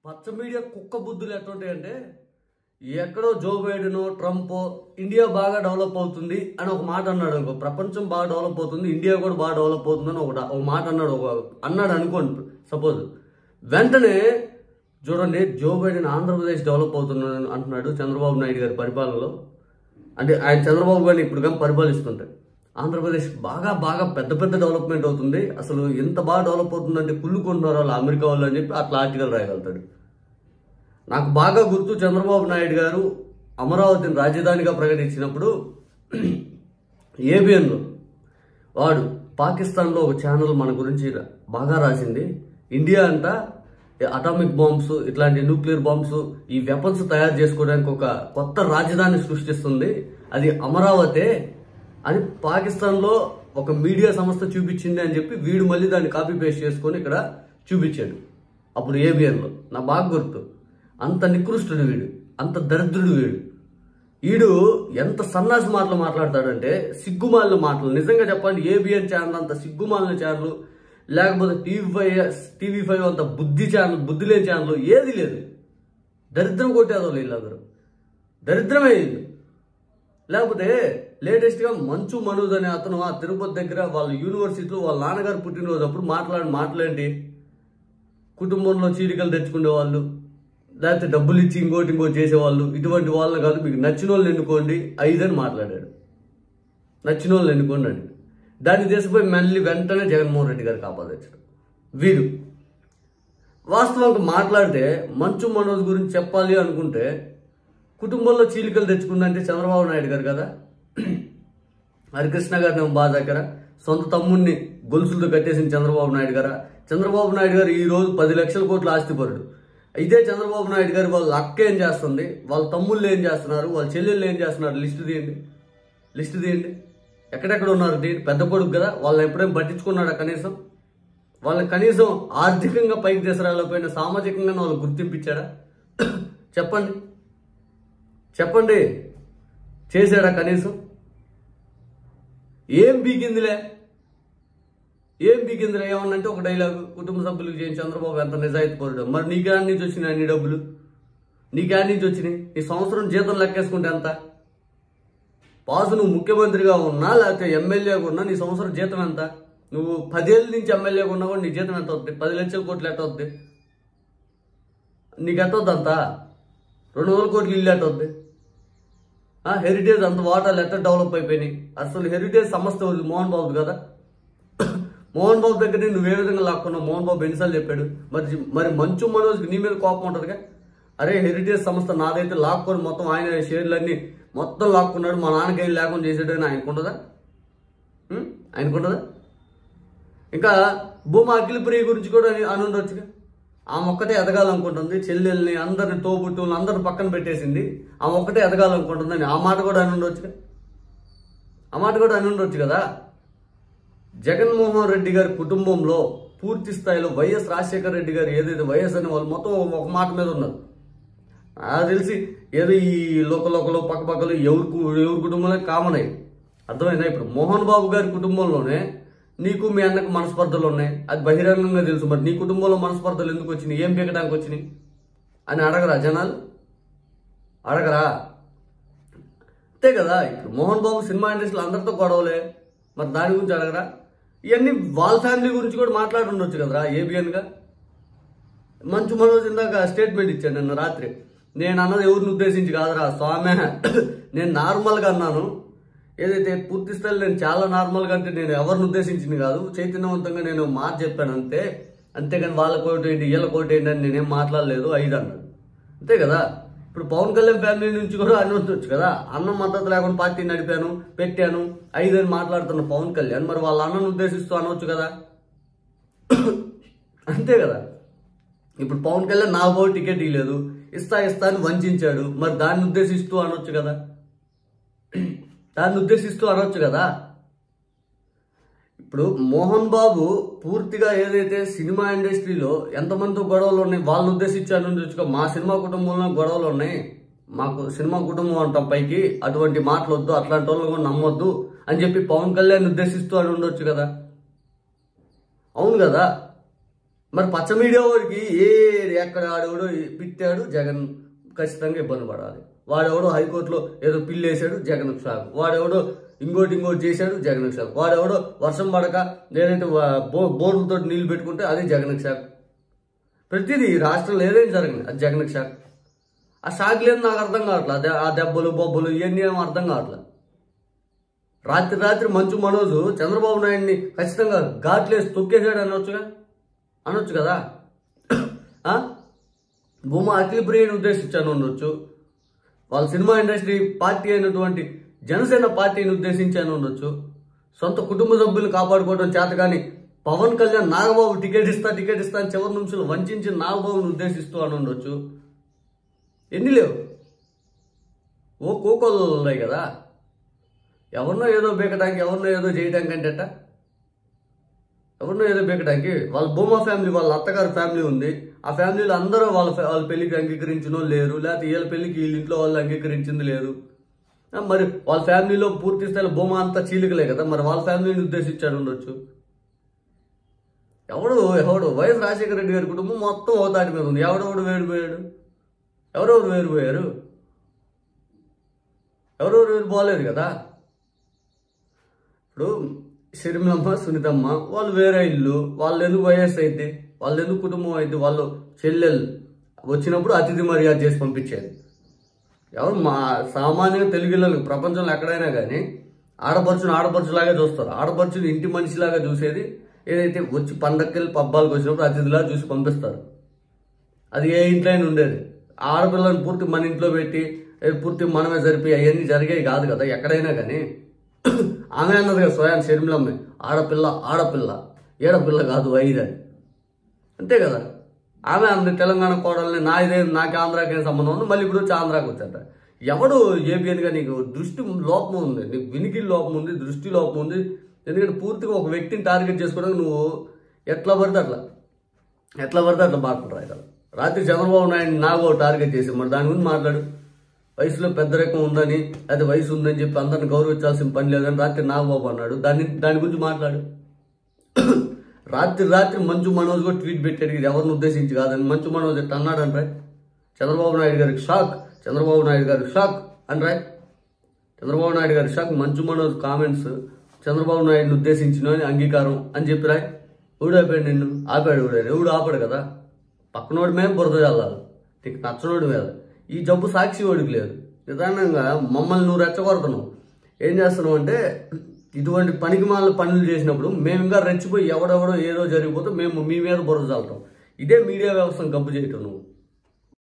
పచ్చ మీడియా కుక్క బుద్ధులు ఎట్లుంటాయంటే ఎక్కడో జో బైడెన్ ట్రంప్ ఇండియా బాగా డెవలప్ అవుతుంది అని ఒక మాట అన్నాడు అనుకో, ప్రపంచం బాగా డెవలప్ అవుతుంది ఇండియా కూడా బాగా డెవలప్ అవుతుందని ఒక మాట అన్నాడు అనుకోండి సపోజ్. వెంటనే చూడండి జో బైడెన్ ఆంధ్రప్రదేశ్ డెవలప్ అవుతుందని అంటున్నాడు చంద్రబాబు నాయుడు గారి పరిపాలనలో. అంటే ఆయన చంద్రబాబు గారిని ఇప్పుడు కానీ పరిపాలిస్తుంటారు. ఆంధ్రప్రదేశ్ బాగా బాగా పెద్ద పెద్ద డెవలప్మెంట్ అవుతుంది, అసలు ఎంత బాగా డెవలప్ అవుతుందంటే కుళ్ళుకుంటున్నారు వాళ్ళు అమెరికా వాళ్ళు అని చెప్పి అట్లా ఆర్టికల్ రాయగలుగుతాడు. నాకు బాగా గుర్తు, చంద్రబాబు నాయుడు గారు అమరావతిని రాజధానిగా ప్రకటించినప్పుడు ఏబిఎన్లో వాడు పాకిస్తాన్లో ఒక ఛానల్ మన గురించి బాగా రాసింది. ఇండియా అంట అటామిక్ బాంబ్స్ ఇట్లాంటి న్యూక్లియర్ బాంబ్స్ ఈ వెపన్స్ తయారు చేసుకోవడానికి ఒక కొత్త రాజధాని సృష్టిస్తుంది, అది అమరావతే అని పాకిస్తాన్లో ఒక మీడియా సంస్థ చూపించింది అని చెప్పి వీడు మళ్ళీ దాన్ని కాపీ పేస్ట్ చేసుకొని ఇక్కడ చూపించాడు అప్పుడు ఏబిఎన్లో. నా బాగా గుర్తు. అంత నికృష్టుడు వీడు, అంత దరిద్రుడు వీడు ఎంత సన్నాసి మాటలు మాట్లాడతాడంటే సిగ్గుమాలిన మాటలు. నిజంగా చెప్పండి, ఏబిఎన్ ఛానల్ అంత సిగ్గుమాలిన ఛానల్, లేకపోతే టీవీ5 అంత బుద్ధి లేని ఛానల్ ఏది లేదు. దరిద్రం కొట్టేదో వీళ్ళందరూ, దరిద్రమే ఇది. లేకపోతే లేటెస్ట్గా మంచు మనోజ్ అనే అతను ఆ తిరుపతి దగ్గర వాళ్ళ యూనివర్సిటీలో వాళ్ళ నాన్నగారు పుట్టినరోజు అప్పుడు మాట్లాడేంటి, కుటుంబంలో చీలికలు తెచ్చుకునే వాళ్ళు, లేకపోతే డబ్బులు ఇచ్చి ఇంకోటి చేసేవాళ్ళు, ఇటువంటి వాళ్ళని కాదు, మీకు నచ్చిన వాళ్ళని ఎన్నుకోండి 5 అని మాట్లాడాడు. నచ్చిన వాళ్ళని ఎన్నుకోండి అని దాన్ని తీసిపోయి మళ్ళీ వెంటనే జగన్మోహన్ రెడ్డి గారికి ఆపాదించాడు వీడు. వాస్తవంగా మాట్లాడితే మంచు మనోజ్ గురించి చెప్పాలి అనుకుంటే కుటుంబంలో చీలికలు తెచ్చుకుందంటే చంద్రబాబు నాయుడు గారు కదా. హరికృష్ణ గారిని బాగా దగ్గర సొంత తమ్ముడిని గొలుసులతో కట్టేసిన చంద్రబాబు నాయుడు గారా. చంద్రబాబు నాయుడు గారు ఈ రోజు 10 లక్షల కోట్ల ఆస్తిపరుడు. అయితే చంద్రబాబు నాయుడు గారు వాళ్ళ అక్క ఏం చేస్తుంది, వాళ్ళ తమ్ముళ్ళు ఏం చేస్తున్నారు, వాళ్ళ చెల్లెళ్ళు ఏం చేస్తున్నారు, లిస్టు తీయండి. ఎక్కడెక్కడ ఉన్నారు? పెద్ద కొడుకు కదా, వాళ్ళని ఎప్పుడేం పట్టించుకున్నాడా కనీసం? వాళ్ళని కనీసం ఆర్థికంగా పైకి తీసుకురాలేకపోయినా సామాజికంగా వాళ్ళు గుర్తింపించాడా? చెప్పండి చేశాడా కనీసం? ఏం బీకిందిలే ఏమన్నంటే ఒక డైలాగు, కుటుంబ సభ్యులకు చేయండి చంద్రబాబు ఎంత నిజాయితీ పరుడు. మరి నీకాడి నుంచి వచ్చినాయి అన్ని డబ్బులు? నీకాడి నుంచి వచ్చినాయి? ఈ సంవత్సరం జీతం లెక్కేసుకుంటే ఎంత? పాసు నువ్వు ముఖ్యమంత్రిగా ఉన్నా లేకపోతే ఎమ్మెల్యేగా ఉన్నా నీ సంవత్సరం జీతం ఎంత? నువ్వు 10 ఏళ్ళ నుంచి ఎమ్మెల్యేగా ఉన్నా కూడా నీ జీతం ఎంత అవుతుంది? 10 లక్షల కోట్లు ఎట్ట అవుతుంది నీకు? ఎట్ట అవుద్ది అంత? 200 కోట్లు ఇల్లు ఎట్ట అవుద్ది? హెరిటేజ్ అంత వాటాలు ఎట్ట డెవలప్ అయిపోయినాయి? అసలు హెరిటేజ్ సంస్థ మోహన్ బాబు కదా. మోహన్ బాబు దగ్గర నువ్వు ఏ విధంగా లాక్కున్నావు? మోహన్ బాబు ఎన్నిసార్లు చెప్పాడు? మరి మంచు మనోజ్కి నీ మీద కోపం ఉంటుందిగా. అరే హెరిటేజ్ సంస్థ నాదైతే లాక్కొని మొత్తం ఆయన షేర్లన్నీ మొత్తం లాక్కున్నాడు, మా నాన్నకి లేకుండా చేసాడని ఆయనకుంటుందా? ఇంకా భూమా అఖిలప్రియ గురించి కూడా అని ఉండొచ్చుగా. ఆమె ఒక్కటే ఎదగాలనుకుంటుంది, చెల్లెల్ని అందరిని తోబుట్టువులను అందరిని పక్కన పెట్టేసింది, ఆమె ఒక్కటే ఎదగాలనుకుంటుందని ఆ మాట కూడా అని ఉండొచ్చు కదా. జగన్మోహన్ రెడ్డి గారి కుటుంబంలో పూర్తి స్థాయిలో వైఎస్ రాజశేఖర రెడ్డి గారు ఏదైతే వైఎస్ అనే వాళ్ళు మొత్తం ఒక మాట మీద ఉన్నారు. నాకు తెలిసి ఏదో ఈ లోకలు పక్కపక్కలు ఎవరి కుటుంబంలో కామన్ అయ్యి అర్థమైందా? ఇప్పుడు మోహన్ బాబు గారి కుటుంబంలోనే నీకు మీ అన్నకు మనస్పర్ధలు ఉన్నాయి, అది బహిరంగంగా తెలుసు. మరి నీ కుటుంబంలో మనస్పర్ధలు ఎందుకు వచ్చినాయి, ఏం పీకడానికి వచ్చినాయి అని అడగరా జనాలు? అడగరా? అంతే కదా. ఇప్పుడు మోహన్ బాబు సినిమా ఇండస్ట్రీలో అందరితో గొడవలే, మరి దాని గురించి అడగరా? ఇవన్నీ వాళ్ళ ఫ్యామిలీ గురించి కూడా మాట్లాడి ఉండొచ్చు కదరా ఏబిఎన్గా. మంచు మనోజ్ ఇందాక స్టేట్మెంట్ ఇచ్చాడు నిన్న రాత్రి, నేను అన్నది ఎవరిని ఉద్దేశించి కాదురా స్వామి, నేను నార్మల్గా అన్నాను, ఏదైతే పూర్తి స్థాయిలో నేను చాలా నార్మల్గా అంటే నేను ఎవరిని ఉద్దేశించింది కాదు, చైతన్యవంతంగా నేను మాట చెప్పాను అంతేగాని వాళ్ళ కోటి ఏంటి వీళ్ళ కోటి ఏంటి అని నేనేం మాట్లాడలేదు 5 అన్నాడు. అంతే కదా. ఇప్పుడు పవన్ కళ్యాణ్ ఫ్యామిలీ నుంచి కూడా అనవచ్చు కదా, అన్నం మద్దతు లేకుండా పార్టీ నడిపాను పెట్టాను 5 అని మాట్లాడుతున్న పవన్ కళ్యాణ్ మరి వాళ్ళ అన్నను ఉద్దేశిస్తూ అనవచ్చు కదా. అంతే కదా. ఇప్పుడు పవన్ కళ్యాణ్ నాకు పోయి టికెట్ ఇవ్వలేదు, ఇస్తా అని వంచాడు, మరి దాన్ని ఉద్దేశిస్తూ అనొచ్చు కదా. ఇప్పుడు మోహన్ బాబు పూర్తిగా ఏదైతే సినిమా ఇండస్ట్రీలో ఎంతమందితో గొడవలు ఉన్నాయి వాళ్ళని ఉద్దేశించి అనొచ్చుగా. మా సినిమా కుటుంబంలో గొడవలు ఉన్నాయి, మాకు సినిమా కుటుంబం అంటాం పైకి, అటువంటి మాటలు వద్దు, అట్లాంటి వాళ్ళని కూడా నమ్మొద్దు అని చెప్పి పవన్ కళ్యాణ్ ఉద్దేశిస్తూ అని ఉండొచ్చు కదా. అవును కదా. మరి పచ్చ మీడియా వాడికి ఎక్కడ ఆడెవడో పిట్టాడు, జగన్ ఖచ్చితంగా ఇబ్బంది పడాలి. వాడెవడో హైకోర్టులో ఏదో పిల్లు వేసాడు, జగన్ షాక్. వాడెవడో ఇంకోటి చేశాడు, జగన్ షాక్. వాడెవడో వర్షం పడక ఏదైతే బోర్డులతో నీళ్లు పెట్టుకుంటే అది జగన్ షాక్. ప్రతిదీ రాష్ట్రంలో ఏదైనా జరిగింది అది జగన్ షాక్. ఆ షాక్ లేదు నాకు అర్థం కావట్లేదు. ఆ దెబ్బలు బొబ్బలు ఇవన్నీ ఏమో అర్థం కావట్లేదు. రాత్రి మంచు మనోజు చంద్రబాబు నాయుడిని ఖచ్చితంగా ఘాట్లేసి తొక్కేసాడు అనొచ్చు కదా. భూమా అఖిల్ ప్రియని ఉద్దేశించాను ఉండొచ్చు. వాళ్ళ సినిమా ఇండస్ట్రీ పార్టీ అయినటువంటి జనసేన పార్టీని ఉద్దేశించాను ఉండొచ్చు. సొంత కుటుంబ సభ్యులు కాపాడుకోవడం చేత కానీ పవన్ కళ్యాణ్ నాగబాబు టికెట్ ఇస్తా అని చివరి నిమిషాలు వంచి నాగబాబుని ఉద్దేశిస్తూ అని ఉండొచ్చు. ఎన్ని లేవు, కోకోలు ఉన్నాయి కదా. ఎవరినో ఏదో బీకడానికి, ఎవరినో ఏదో చేయడానికి అంటేట, ఎవరినో ఏదో బీకడానికి. వాళ్ళ భూమా ఫ్యామిలీ, వాళ్ళ అత్తగారి ఫ్యామిలీ ఉంది. ఆ ఫ్యామిలీలో అందరూ వాళ్ళ పెళ్లికి అంగీకరించిన లేరు, లేకపోతే వీళ్ళ పెళ్లికి వీళ్ళ ఇంట్లో వాళ్ళు అంగీకరించింది లేరు. మరి వాళ్ళ ఫ్యామిలీలో పూర్తి స్థాయిలో భూమా అంతా చీలికలే కదా. మరి వాళ్ళ ఫ్యామిలీని ఉద్దేశించాడు ఉండొచ్చు. ఎవడు వైఎస్ రాజశేఖర రెడ్డి గారి కుటుంబం మొత్తం అవతాటి మీద ఉంది. ఎవరెవరు వేడిపోయారు, ఎవరెవరు వేరుపోలేదు కదా. ఇప్పుడు షర్మిలమ్మ, సునీతమ్మ వాళ్ళు వేరే ఇల్లు, వాళ్ళు ఎందుకు వైఎస్ అయితే, వాళ్ళు ఎందుకు కుటుంబం అయితే, వాళ్ళు చెల్లెళ్ళు వచ్చినప్పుడు అతిథి మర్యాద చేసి పంపించేది. ఎవరు సామాన్యంగా తెలుగులకు ప్రపంచంలో ఎక్కడైనా కానీ ఆడపడుచులాగా చూస్తారు. ఆడపడుచులు ఇంటి మనిషిలాగా చూసేది ఏదైతే వచ్చి పండగకి పబ్బాలకు వచ్చినప్పుడు అతిథిలాగా చూసి పంపిస్తారు. అది ఏ ఇంట్లో అయినా ఉండేది. ఆడపిల్లని పూర్తి మన ఇంట్లో పెట్టి పూర్తి మనమే జరిపి అవన్నీ జరిగేవి కాదు కదా ఎక్కడైనా కానీ. ఆమె అన్నది కదా స్వయం షర్మిలమ్మే, ఆడపిల్ల ఏడపిల్ల కాదు ఐదని, అంతే కదా. ఆమె అంది తెలంగాణ కోడల్ని నాకు ఆంధ్రాకి సంబంధం ఉంది. మళ్ళీ ఇప్పుడు వచ్చి ఆంధ్రాకి వచ్చాట. ఎవడు ఏపీఎన్గా నీకు దృష్టి లోపం ఉంది, నీకు వినికిడి లోపం ఉంది, దృష్టి లోపం ఉంది. ఎందుకంటే పూర్తిగా ఒక వ్యక్తిని టార్గెట్ చేసుకోవడానికి నువ్వు ఎట్లా పడితే అట్లా మాట్లాడరా కదా. రాత్రి చంద్రబాబు నాయుడు నాకు టార్గెట్ చేసి మరి దాని గురించి మాట్లాడు. వయసులో పెద్ద రకం ఉందని, అది వయసు ఉందని చెప్పి అందరిని గౌరవించాల్సిన పని లేదని రాత్రి నాగబాబు అన్నాడు. దాని గురించి మాట్లాడు. రాత్రి మంచు మనోజ్ కూడా ట్వీట్ పెట్టాడు, ఇది ఎవరిని ఉద్దేశించి కాదని. మంచు మనోజ్ ఎట్లా అన్నాడంటే చంద్రబాబు నాయుడు గారికి షాక్ అనరా. చంద్రబాబు నాయుడు గారి షాక్. మంచు మనోజ్ కామెంట్స్ చంద్రబాబు నాయుడిని ఉద్దేశించిన అంగీకారం అని చెప్పిరా. ఊడైపోయాడు నిన్ను, ఆపాడు. ఎవడు ఆపాడు కదా. పక్కనోడి మీద బురద చల్లాలి, నీకు నచ్చనోడి మీద. ఈ జబ్బు సాక్షి ఓడికి లేదు. నిదానంగా మమ్మల్ని నువ్వు రెచ్చగొడుతున్నావు. ఏం చేస్తున్నావు అంటే ఇటువంటి పనికిమాల పనులు చేసినప్పుడు మేము ఇంకా రెచ్చిపోయి ఎవడెవడో ఏదో జరిగిపోతే మేము మీ మీద బురద చల్లుతాం. ఇదే మీడియా వ్యవస్థను గబ్బు చేయటం నువ్వు.